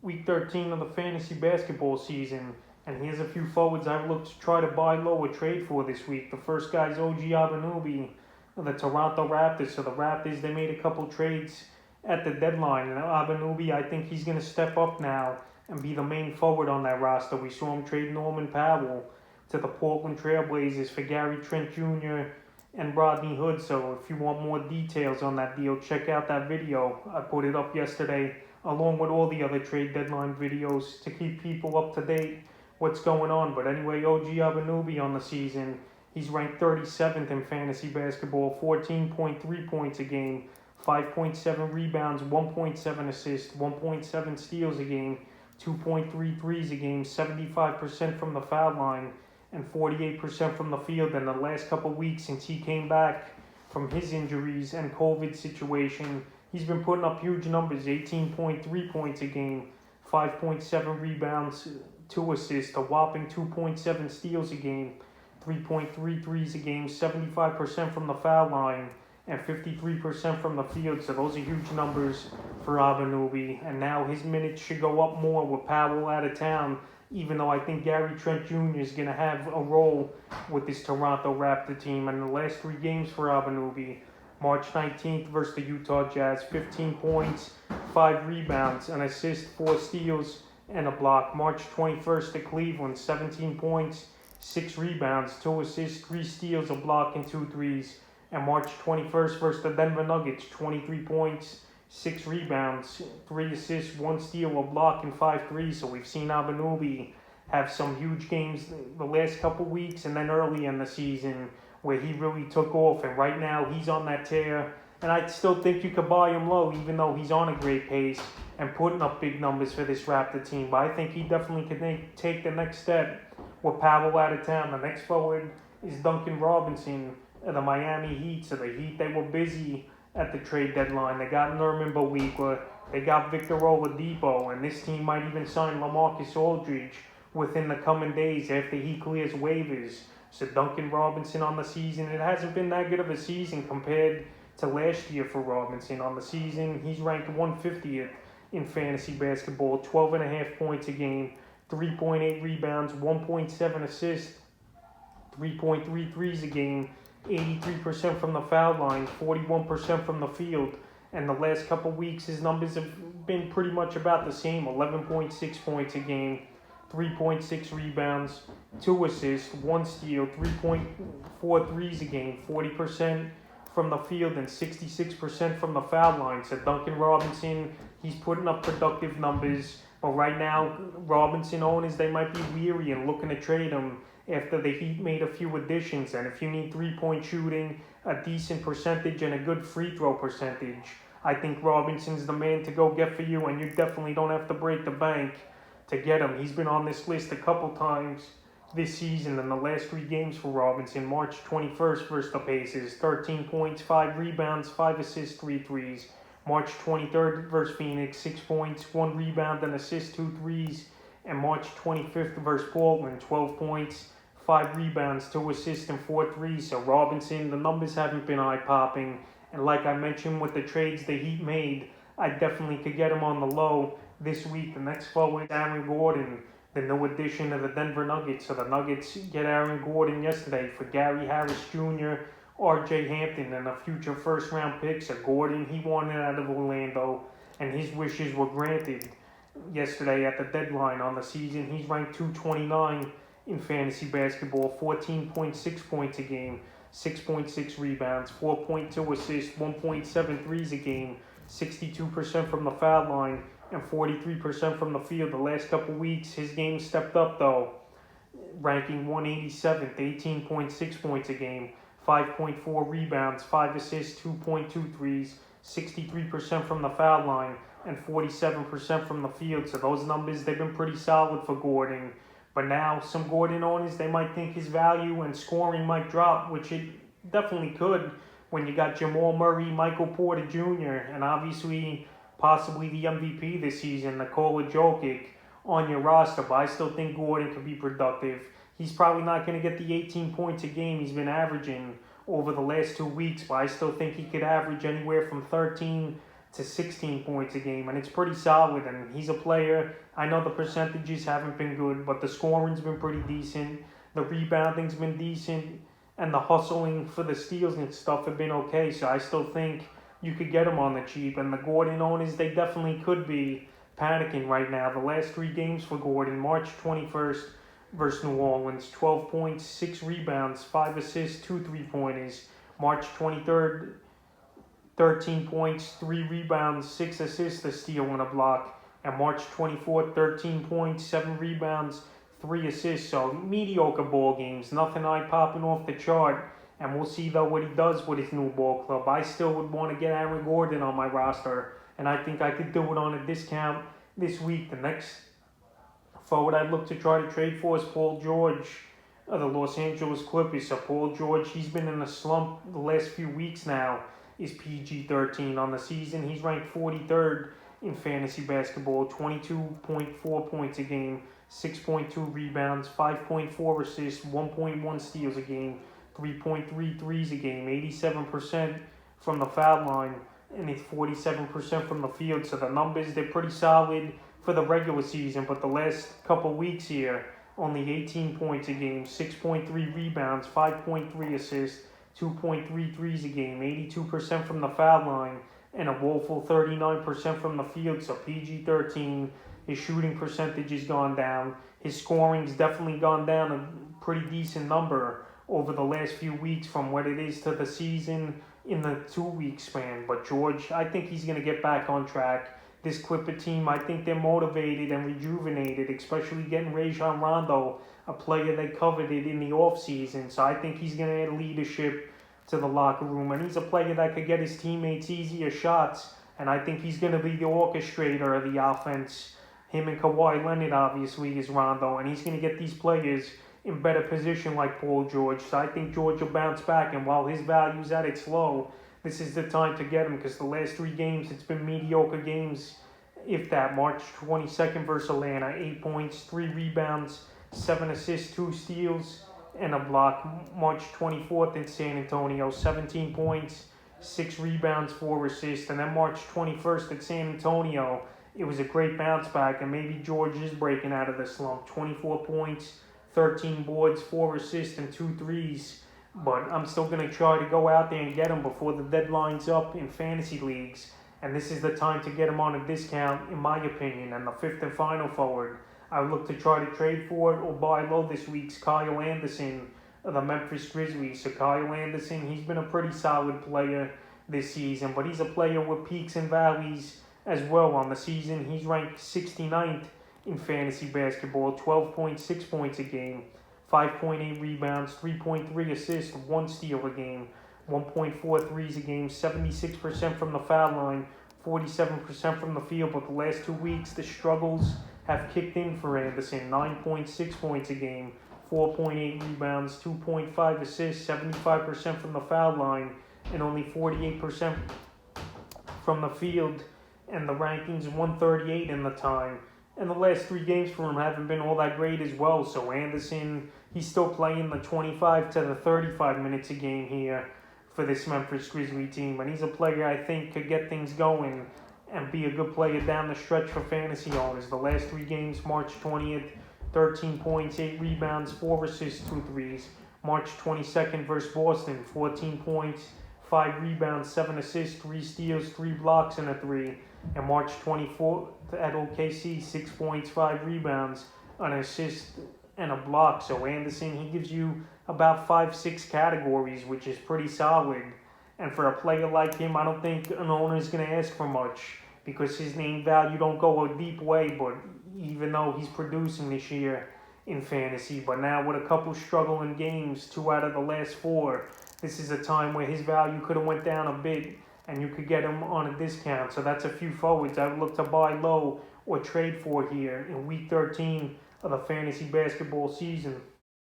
Week 13 of the fantasy basketball season, and here's a few forwards I've looked to try to buy low or trade for this week. The first guy's Anunoby, the Toronto Raptors. So the Raptors, they made a couple trades at the deadline, and Anunoby, I think he's going to step up now and be the main forward on that roster. We saw him trade Norman Powell to the Portland Trailblazers for Gary Trent Jr. and Rodney Hood. So if you want more details on that deal, check out that video. I put it up yesterday along with all the other trade deadline videos to keep people up to date what's going on. But anyway, OG Anunoby on the season, he's ranked 37th in fantasy basketball, 14.3 points a game, 5.7 rebounds, 1.7 assists, 1.7 steals a game, 2.3 threes a game, 75% from the foul line, and 48% from the field. In the last couple weeks since he came back from his injuries and COVID situation, he's been putting up huge numbers: 18.3 points a game, 5.7 rebounds, 2 assists, a whopping 2.7 steals a game, 3.3 threes a game, 75% from the foul line, and 53% from the field. So those are huge numbers for Anunoby. And now his minutes should go up more with Powell out of town, even though I think Gary Trent Jr. is going to have a role with this Toronto Raptor team. And the last 3 games for Anunoby: March 19th versus the Utah Jazz, 15 points, 5 rebounds, an assist, 4 steals, and a block. March 21st at Cleveland, 17 points, 6 rebounds, 2 assists, 3 steals, a block, and 2 threes. And March 21st versus the Denver Nuggets, 23 points, 6 rebounds, 3 assists, 1 steal, a block, and 5 threes. So we've seen Anunoby have some huge games the last couple weeks and then early in the season where he really took off. And right now he's on that tear. And I still think you could buy him low, even though he's on a great pace and putting up big numbers for this Raptor team. But I think he definitely could take the next step with Powell out of town. The next forward is Duncan Robinson of the Miami Heat. So the Heat, they were busy at the trade deadline. They got Nerman Bowiqua, they got Victor Oladipo, and this team might even sign LaMarcus Aldridge within the coming days after he clears waivers. So Duncan Robinson on the season, it hasn't been that good of a season compared to last year for Robinson. On the season, he's ranked 150th in fantasy basketball, 12.5 points a game, 3.8 rebounds, 1.7 assists, 3.3 threes a game, 83% from the foul line, 41% from the field. And the last couple weeks, his numbers have been pretty much about the same: 11.6 points a game, 3.6 rebounds, 2 assists, 1 steal, 3.4 threes a game, 40% from the field, and 66% from the foul line. So Duncan Robinson, he's putting up productive numbers. But right now, Robinson owners, they might be weary and looking to trade him after the Heat made a few additions. And if you need 3-point shooting, a decent percentage, and a good free throw percentage, I think Robinson's the man to go get for you, and you definitely don't have to break the bank to get him. He's been on this list a couple times this season. In the last 3 games for Robinson: March 21st versus the Pacers, 13 points, 5 rebounds, 5 assists, 3 threes. March 23rd versus Phoenix, 6 points, 1 rebound, an assist, 2 threes. And March 25th versus Portland, 12 points, 5 rebounds, 2 assists, and 4 threes. So Robinson, the numbers haven't been eye-popping. And like I mentioned with the trades the Heat made, I definitely could get him on the low this week. The next forward, Aaron Gordon, the new addition of the Denver Nuggets. So the Nuggets get Aaron Gordon yesterday for Gary Harris Jr., R.J. Hampton, and a future first-round pick. So Gordon, he wanted out of Orlando, and his wishes were granted yesterday at the deadline. On the season, he's ranked 229 in fantasy basketball, 14.6 points a game, 6.6 rebounds, 4.2 assists, 1.7 threes a game, 62% from the foul line, and 43% from the field. The last couple weeks, his game stepped up though, ranking 187th, 18.6 points a game, 5.4 rebounds, 5 assists, 2.2 threes, 63% from the foul line, and 47% from the field. So those numbers, they've been pretty solid for Gordon. But now some Gordon owners, they might think his value and scoring might drop, which it definitely could when you got Jamal Murray, Michael Porter Jr., and obviously possibly the MVP this season, Nikola Jokic, on your roster. But I still think Gordon could be productive. He's probably not going to get the 18 points a game he's been averaging over the last 2 weeks, but I still think he could average anywhere from 13 to 16 points a game, and it's pretty solid. And he's a player. I know the percentages haven't been good, but the scoring's been pretty decent. The rebounding's been decent, and the hustling for the steals and stuff have been okay. So I still think you could get him on the cheap. And the Gordon owners, they definitely could be panicking right now. The last 3 games for Gordon: March 21st versus New Orleans, 12 points, 6 rebounds, 5 assists, 2 3-pointers. March 23rd, 13 points, 3 rebounds, 6 assists, a steal, and a block. And March 24th, 13 points, 7 rebounds, 3 assists. So mediocre ball games, nothing eye-popping off the chart. And we'll see, though, what he does with his new ball club. I still would want to get Aaron Gordon on my roster, and I think I could do it on a discount this week. The next forward I'd look to try to trade for is Paul George of the Los Angeles Clippers. So Paul George, he's been in a slump the last few weeks now. Is PG-13 on the season. He's ranked 43rd in fantasy basketball, 22.4 points a game, 6.2 rebounds, 5.4 assists, 1.1 steals a game, 3.3 threes a game, 87% from the foul line, and it's 47% from the field. So the numbers, they're pretty solid for the regular season, but the last couple weeks here, only 18 points a game, 6.3 rebounds, 5.3 assists, 2.3 threes a game, 82% from the foul line, and a woeful 39% from the field. So PG-13, his shooting percentage has gone down. His scoring's definitely gone down a pretty decent number over the last few weeks from what it is to the season in the 2-week span. But George, I think he's going to get back on track. This Clipper team, I think they're motivated and rejuvenated, especially getting Rajon Rondo, a player they coveted in the offseason. So I think he's going to add leadership to the locker room. And he's a player that could get his teammates easier shots. And I think he's going to be the orchestrator of the offense. Him and Kawhi Leonard, obviously, is Rondo. And he's going to get these players in better position like Paul George. So I think George will bounce back. And while his value's at its low, this is the time to get him, because the last 3 games, it's been mediocre games, if that. March 22nd versus Atlanta, 8 points, 3 rebounds, 7 assists, 2 steals, and a block. March 24th in San Antonio, 17 points, 6 rebounds, 4 assists. And then March 21st at San Antonio, it was a great bounce back, and maybe George is breaking out of the slump. 24 points, 13 boards, 4 assists, and 2 threes. But I'm still going to try to go out there and get him before the deadline's up in fantasy leagues. And this is the time to get him on a discount, in my opinion. And the 5th and final forward I would look to try to trade for it or buy low this week's Kyle Anderson of the Memphis Grizzlies. So Kyle Anderson, he's been a pretty solid player this season, but he's a player with peaks and valleys as well on the season. He's ranked 69th in fantasy basketball, 12.6 points a game, 5.8 rebounds, 3.3 assists, 1 steal a game, 1.4 threes a game, 76% from the foul line, 47% from the field. But the last 2 weeks, the struggles have kicked in for Anderson. 9.6 points a game, 4.8 rebounds, 2.5 assists, 75% from the foul line, and only 48% from the field. And the rankings 138 in the time. And the last 3 games for him haven't been all that great as well. So Anderson, he's still playing the 25 to the 35 minutes a game here for this Memphis Grizzly team. And he's a player I think could get things going and be a good player down the stretch for fantasy owners. The last 3 games, March 20th, 13 points, 8 rebounds, 4 assists, 2 threes. March 22nd versus Boston, 14 points, 5 rebounds, 7 assists, 3 steals, 3 blocks, and a 3. And March 24th at OKC, 6 points, 5 rebounds, an assist, and a block. So Anderson, he gives you about 5-6 categories, which is pretty solid. And for a player like him, I don't think an owner is going to ask for much, because his name value don't go a deep way. But even though he's producing this year in fantasy, but now with a couple struggling games, 2 out of the last 4, this is a time where his value could have went down a bit, and you could get him on a discount. So that's a few forwards I would look to buy low or trade for here in Week 13 of the fantasy basketball season.